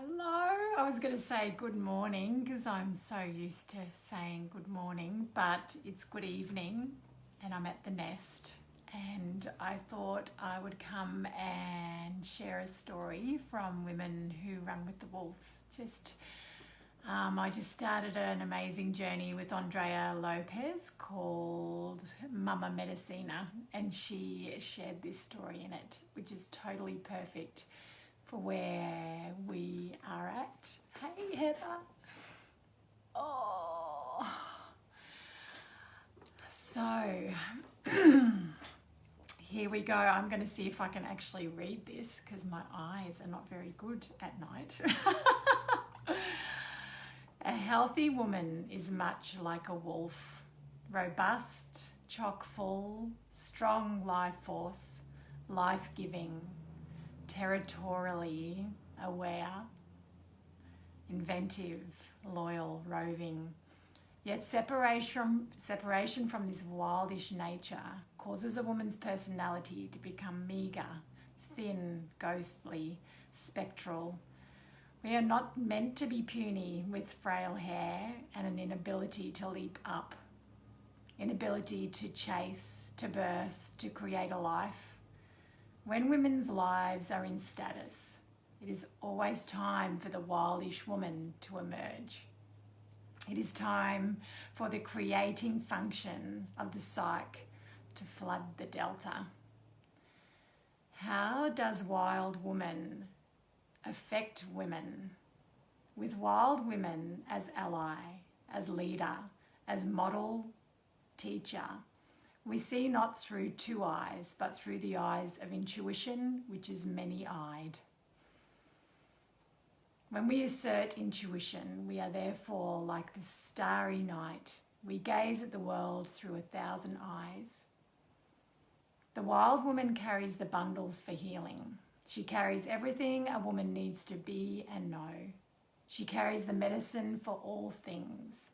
Hello. I was going to say good morning because I'm so used to saying good morning, but it's good evening and I'm at the nest. And I thought I would come and share a story from Women Who Run with the Wolves. I just started an amazing journey with Andrea Lopez called Mama Medicina, and she shared this story in it, which is totally perfect for where we are at. Hey, Heather. Oh. So, here we go. I'm going to see if I can actually read this because my eyes are not very good at night. A healthy woman is much like a wolf, robust, chock full, strong life force, life-giving, territorially aware, inventive, loyal, roving. Yet separation from this wildish nature causes a woman's personality to become meagre, thin, ghostly, spectral. We are not meant to be puny with frail hair and an inability to leap up, inability to chase, to birth, to create a life. When women's lives are in status, it is always time for the wildish woman to emerge. It is time for the creating function of the psyche to flood the delta. How does wild woman affect women? With wild women as ally, as leader, as model, teacher, we see not through two eyes, but through the eyes of intuition, which is many-eyed. When we assert intuition, we are therefore like the starry night. We gaze at the world through 1,000 eyes. The wild woman carries the bundles for healing. She carries everything a woman needs to be and know. She carries the medicine for all things.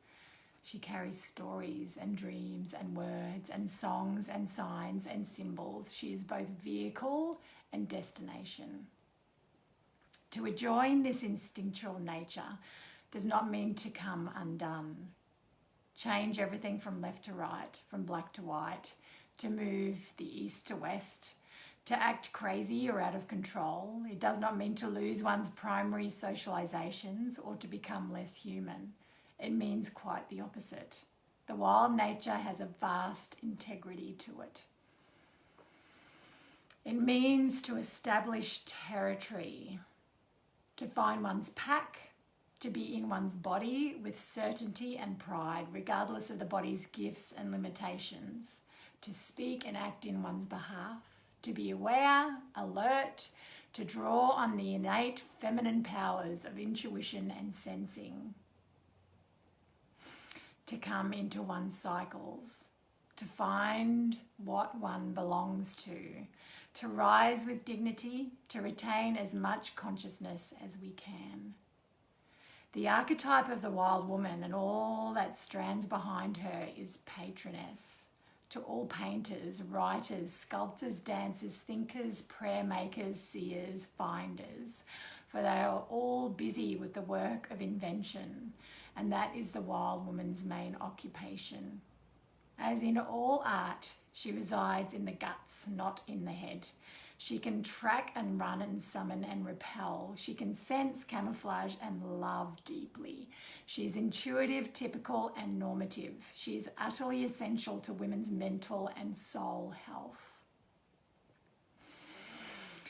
She carries stories and dreams and words and songs and signs and symbols. She is both vehicle and destination. To join this instinctual nature does not mean to come undone. Change everything from left to right, from black to white, to move the east to west, to act crazy or out of control. It does not mean to lose one's primary socializations or to become less human. It means quite the opposite. The wild nature has a vast integrity to it. It means to establish territory, to find one's pack, to be in one's body with certainty and pride, regardless of the body's gifts and limitations, to speak and act in one's behalf, to be aware, alert, to draw on the innate feminine powers of intuition and sensing, to come into one's cycles, to find what one belongs to rise with dignity, to retain as much consciousness as we can. The archetype of the wild woman and all that strands behind her is patroness to all painters, writers, sculptors, dancers, thinkers, prayer makers, seers, finders, for they are all busy with the work of invention, and that is the wild woman's main occupation. As in all art, she resides in the guts, not in the head. She can track and run and summon and repel. She can sense, camouflage and love deeply. She is intuitive, typical and normative. She is utterly essential to women's mental and soul health.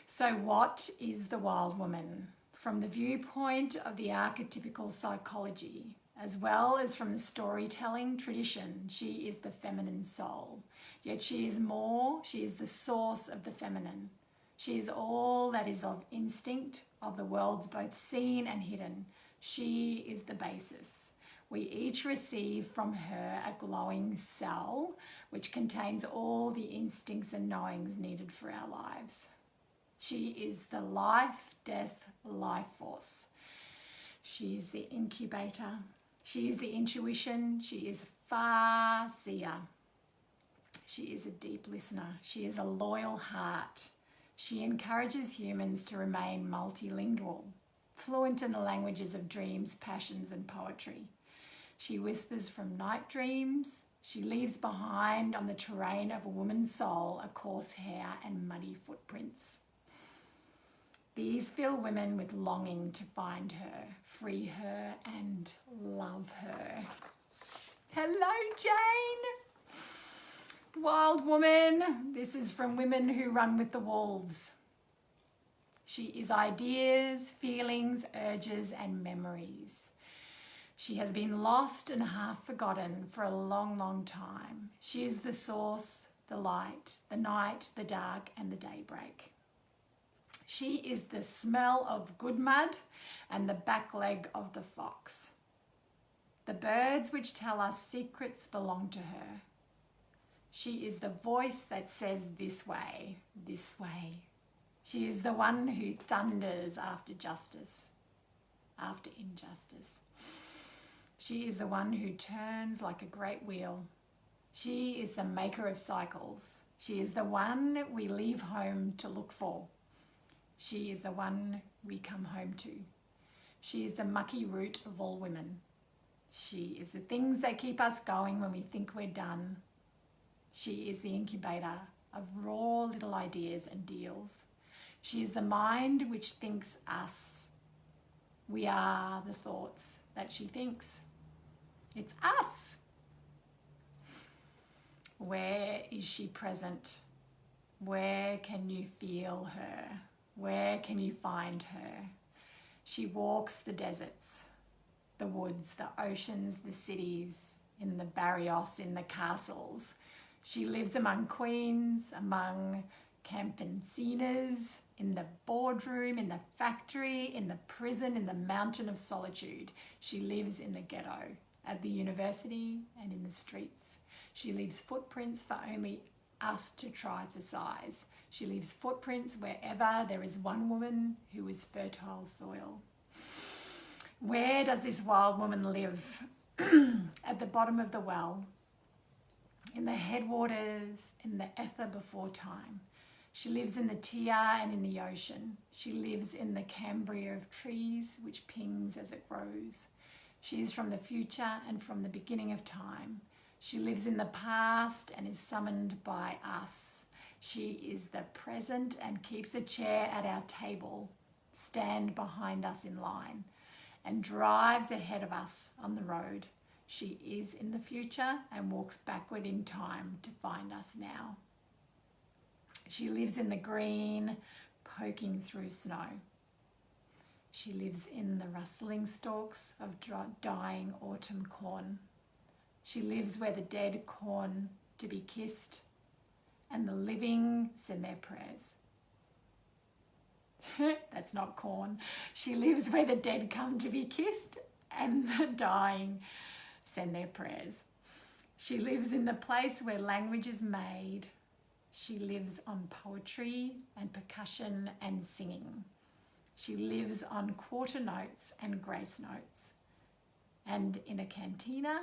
So what is the wild woman? From the viewpoint of the archetypical psychology, as well as from the storytelling tradition, she is the feminine soul. Yet she is more, she is the source of the feminine. She is all that is of instinct, of the worlds both seen and hidden. She is the basis. We each receive from her a glowing cell, which contains all the instincts and knowings needed for our lives. She is the life, death, life force. She is the incubator. She is the intuition. She is far seer. She is a deep listener. She is a loyal heart. She encourages humans to remain multilingual. fluent in the languages of dreams, passions, and poetry. She whispers from night dreams. She leaves behind on the terrain of a woman's soul a coarse hair and muddy footprints. These fill women with longing to find her, free her, and love her. Hello, Jane. Wild woman. This is from Women Who Run with the Wolves. She is ideas, feelings, urges, and memories. She has been lost and half forgotten for a long, long time. She is the source, the light, the night, the dark, and the daybreak. She is the smell of good mud and the back leg of the fox. The birds which tell us secrets belong to her. She is the voice that says this way, this way. She is the one who thunders after justice, after injustice. She is the one who turns like a great wheel. She is the maker of cycles. She is the one we leave home to look for. She is the one we come home to. She is the mucky root of all women. She is the things that keep us going when we think we're done. She is the incubator of raw little ideas and deals. She is the mind which thinks us. We are the thoughts that she thinks. It's us. Where is she present? Where can you feel her? Where can you find her? She walks the deserts, the woods, the oceans, the cities, in the barrios, in the castles. She lives among queens, among campesinas, in the boardroom, in the factory, in the prison, in the mountain of solitude. She lives in the ghetto, at the university, and in the streets. She leaves footprints for only us to try for size. She leaves footprints wherever there is one woman who is fertile soil. Where does this wild woman live? At the bottom of the well, in the headwaters, in the ether before time. She lives in the Tia and in the ocean. She lives in the Cambria of trees, which pings as it grows. She is from the future and from the beginning of time. She lives in the past and is summoned by us. She is the present and keeps a chair at our table, stand behind us in line, and drives ahead of us on the road. She is in the future and walks backward in time to find us now. She lives in the green, poking through snow. She lives in the rustling stalks of dying autumn corn. She lives where the dead corn to be kissed and the living send their prayers. That's not corn. She lives where the dead come to be kissed and the dying send their prayers. She lives in the place where language is made. She lives on poetry and percussion and singing. She lives on quarter notes and grace notes, and in a cantina,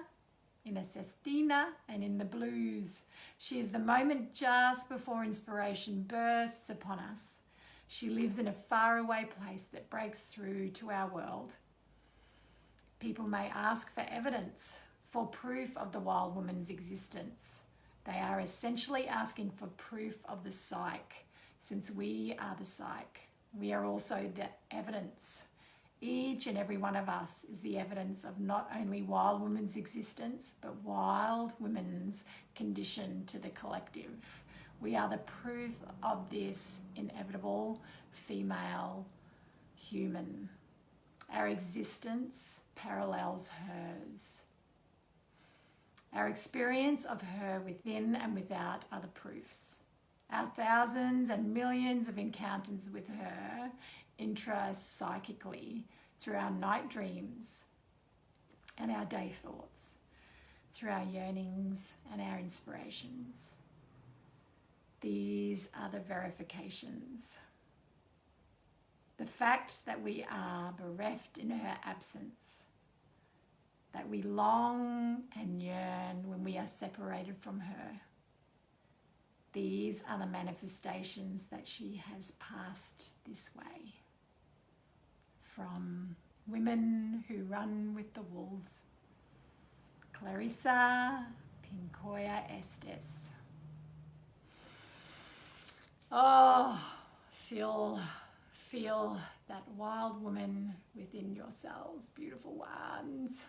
in a sestina, and in the blues. She is the moment just before inspiration bursts upon us. She lives in a faraway place that breaks through to our world. People may ask for evidence, for proof of the wild woman's existence. They are essentially asking for proof of the psyche, since we are the psyche. We are also the evidence. Each and every one of us is the evidence of not only wild women's existence, but wild women's condition to the collective. We are the proof of this inevitable female human. Our existence parallels hers. Our experience of her within and without are the proofs. Our thousands and millions of encounters with her intra-psychically through our night dreams and our day thoughts, through our yearnings and our inspirations. These are the verifications. The fact that we are bereft in her absence, that we long and yearn when we are separated from her. These are the manifestations that she has passed this way. from Women Who Run with the Wolves, Clarissa Pincoya Estes. Oh, feel that wild woman within yourselves, beautiful ones.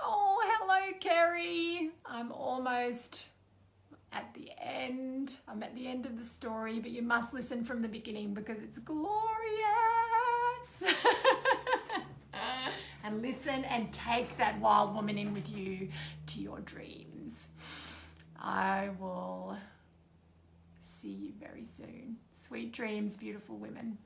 Oh, hello, Kerry. I'm almost at the end. I'm at the end of the story, but you must listen from the beginning because it's glorious. And listen and take that wild woman in with you to your dreams. I will see you very soon. Sweet dreams, beautiful women.